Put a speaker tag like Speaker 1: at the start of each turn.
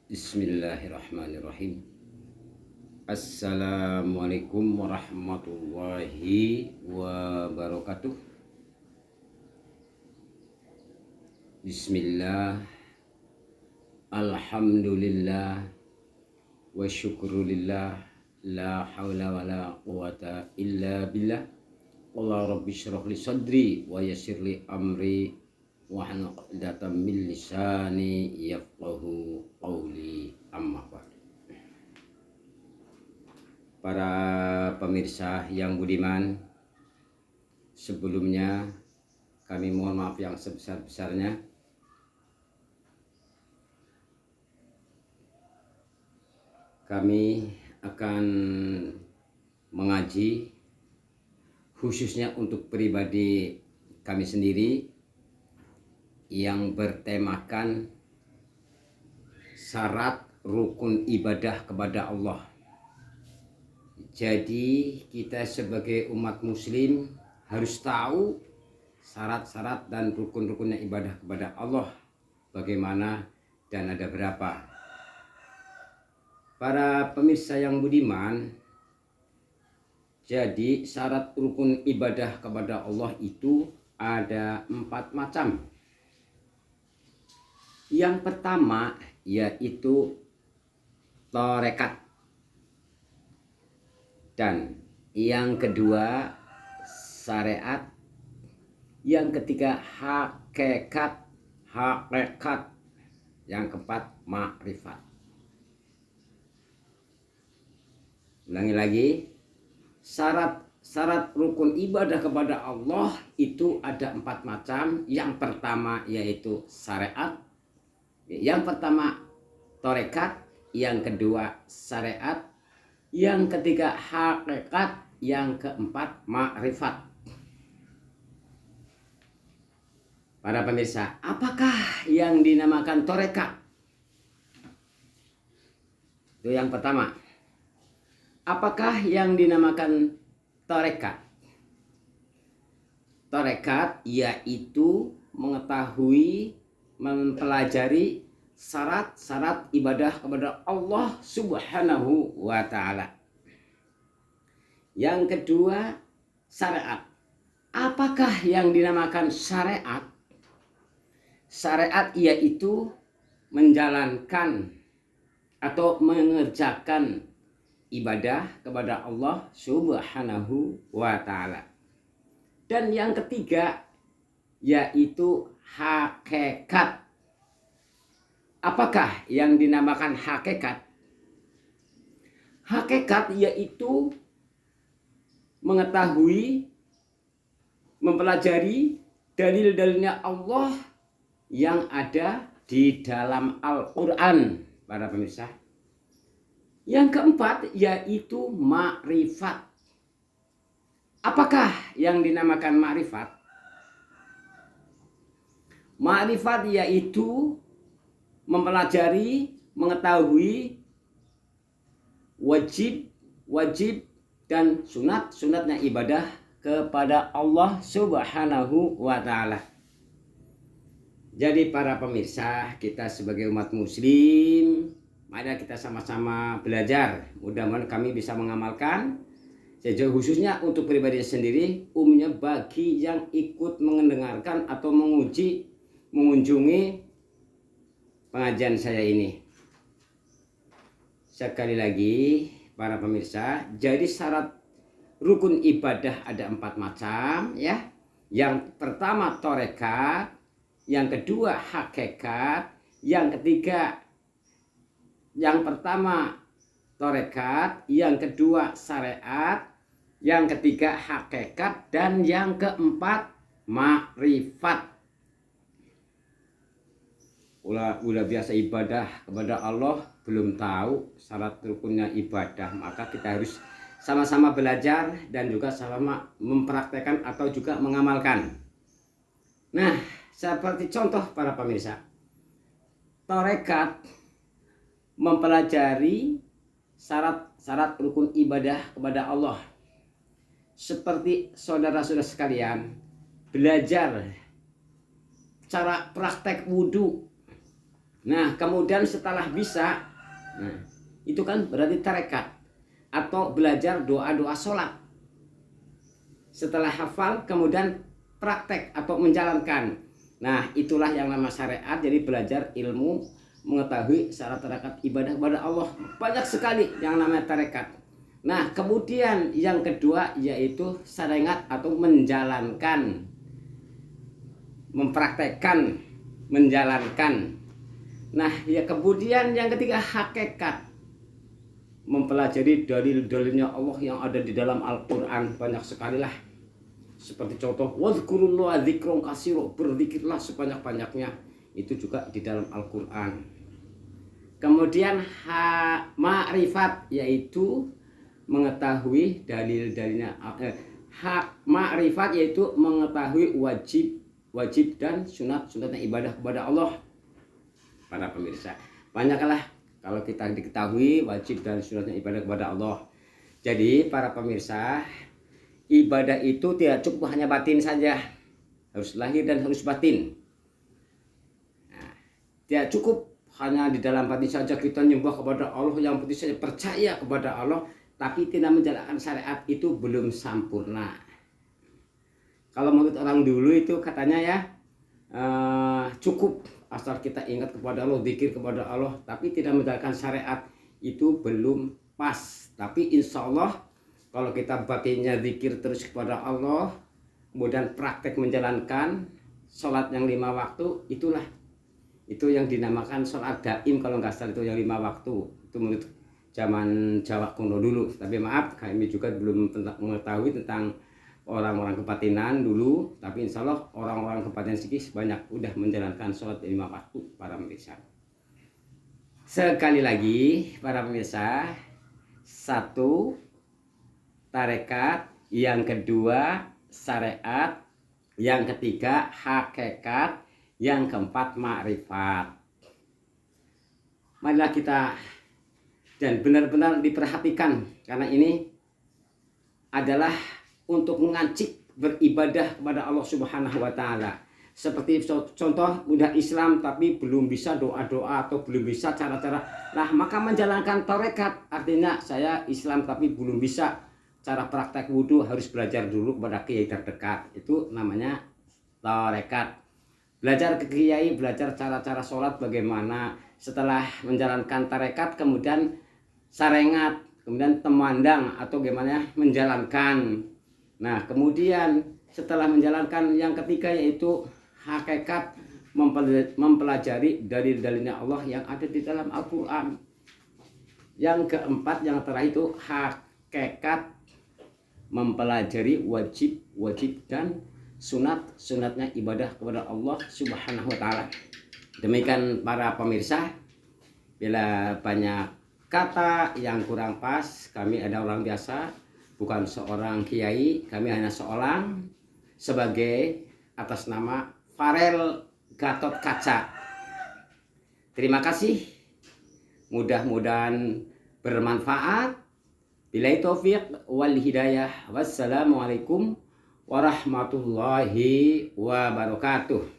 Speaker 1: Bismillahirrahmanirrahim. Assalamualaikum warahmatullahi wabarakatuh. Bismillah, alhamdulillah, wa syukrulillah, la hawla wa la quwata illa billah. Qala rabbi syrah li sadri wa yassir li amri wahlul 'uqdatam min lisani yafqahu qawli, amma ba'd. Para pemirsa yang budiman, sebelumnya kami mohon maaf yang sebesar-besarnya kami akan mengaji khususnya untuk pribadi kami sendiri yang bertemakan syarat rukun ibadah kepada Allah. Jadi kita sebagai umat muslim harus tahu syarat-syarat dan rukun-rukunnya ibadah kepada Allah bagaimana dan ada berapa. Para pemirsa yang budiman, jadi syarat rukun ibadah kepada Allah itu ada 4 macam. Yang pertama yaitu tarekat, dan yang kedua syariat, yang ketiga hakikat, yang keempat makrifat. Ulangi lagi, syarat rukun ibadah kepada Allah itu ada 4 macam. Yang pertama yaitu syariat, yang pertama tarekat, yang kedua syariat, yang ketiga hakikat, yang keempat makrifat. Para pemirsa, apakah yang dinamakan tarekat? Itu yang pertama. Apakah yang dinamakan tarekat? Tarekat yaitu mengetahui, mempelajari syarat-syarat ibadah kepada Allah Subhanahu wa ta'ala. Yang kedua syariat. Apakah yang dinamakan syariat? Syariat yaitu menjalankan atau mengerjakan ibadah kepada Allah Subhanahu wa ta'ala. Dan yang ketiga yaitu hakikat. Apakah yang dinamakan hakikat? Hakikat yaitu mengetahui, mempelajari dalil-dalilnya Allah yang ada di dalam Al-Quran, para pemirsa. Yang keempat yaitu makrifat. Apakah yang dinamakan makrifat? Makrifat yaitu mempelajari, mengetahui wajib dan sunatnya ibadah kepada Allah Subhanahu wa ta'ala. Jadi para pemirsa, kita sebagai umat muslim, mari kita sama-sama belajar. Mudah-mudahan kami bisa mengamalkan, sejauh khususnya untuk pribadi sendiri, umumnya bagi yang ikut mendengarkan atau mengunjungi pengajian saya ini. Sekali lagi para pemirsa, jadi syarat rukun ibadah ada 4 macam ya. Yang pertama tarekat, yang kedua hakikat, yang ketiga, yang pertama tarekat, yang kedua syariat, yang ketiga hakikat, dan yang keempat makrifat. Ulah biasa ibadah kepada Allah belum tahu syarat rukunnya ibadah, maka kita harus sama-sama belajar dan juga sama mempraktekkan atau juga mengamalkan. Nah, seperti contoh para pemirsa, tarekat mempelajari syarat rukun ibadah kepada Allah. Seperti saudara-saudara sekalian belajar cara praktek wudhu. Nah, kemudian setelah bisa, nah, itu kan berarti tarekat atau belajar doa-doa sholat. Setelah hafal, kemudian praktek atau menjalankan. Nah, itulah yang nama syariat. Jadi belajar ilmu, mengetahui syarat tarekat ibadah kepada Allah. Banyak sekali yang namanya tarekat. Nah, kemudian yang kedua yaitu syariat atau menjalankan, mempraktekkan, menjalankan. Nah, ya kemudian yang ketiga hakikat, mempelajari dalil-dalilnya Allah yang ada di dalam Al-Quran. Banyak sekali lah. Seperti contoh wadhkurullaha dzikron katsira, berzikirlah sebanyak-banyaknya, itu juga di dalam Al-Quran. Kemudian ma'rifat, yaitu mengetahui dalil-dalilnya. Ma'rifat yaitu mengetahui wajib dan sunat-sunatnya ibadah kepada Allah. Para pemirsa, banyaklah kalau kita diketahui wajib dan sunatnya ibadah kepada Allah. Jadi para pemirsa, ibadah itu tidak cukup hanya batin saja, harus lahir dan harus batin. Nah, tidak cukup hanya di dalam hati saja kita menyembah kepada Allah, yang penting saja percaya kepada Allah, tapi tidak menjalankan syariat, itu belum sempurna. Kalau menurut orang dulu itu katanya ya cukup asal kita ingat kepada Allah, zikir kepada Allah, tapi tidak menjalankan syariat, itu belum pas. Tapi insya Allah kalau kita batinnya zikir terus kepada Allah, kemudian praktek menjalankan sholat yang 5 waktu, itu yang dinamakan sholat daim kalau nggak salah, itu yang 5 waktu. Itu menurut zaman Jawa kuno dulu. Tapi maaf, kami juga belum mengetahui tentang orang-orang kebatinan dulu. Tapi insya Allah orang-orang kebatinan sikis banyak udah menjalankan sholat 5 waktu para pemirsa. Sekali lagi para pemirsa, satu tarekat, yang kedua syariat, yang ketiga hakikat, yang keempat ma'rifat. Marilah kita dan benar-benar diperhatikan, karena ini adalah untuk mengancik beribadah kepada Allah Subhanahu wa Ta'ala. Seperti contoh udah Islam tapi belum bisa doa-doa atau belum bisa cara-cara. Nah, maka menjalankan tarekat, artinya saya Islam tapi belum bisa cara praktek wudhu, harus belajar dulu kepada kiai terdekat. Itu namanya tarekat. Belajar ke kiai, belajar cara-cara sholat bagaimana. Setelah menjalankan tarekat, kemudian sarengat, kemudian temandang atau gimana menjalankan. Nah, kemudian setelah menjalankan yang ketiga yaitu hakikat, mempelajari dalil-dalilnya Allah yang ada di dalam Al-Quran. Yang keempat, yang terakhir itu hakikat, mempelajari wajib dan sunatnya ibadah kepada Allah Subhanahu wa Ta'ala. Demikian para pemirsa, bila banyak kata yang kurang pas, kami ada orang biasa, bukan seorang kiai, kami hanya seorang sebagai atas nama Farel Gatot Kaca. Terima kasih, mudah-mudahan bermanfaat. Billahi taufiq wal hidayah. Wassalamualaikum warahmatullahi wabarakatuh.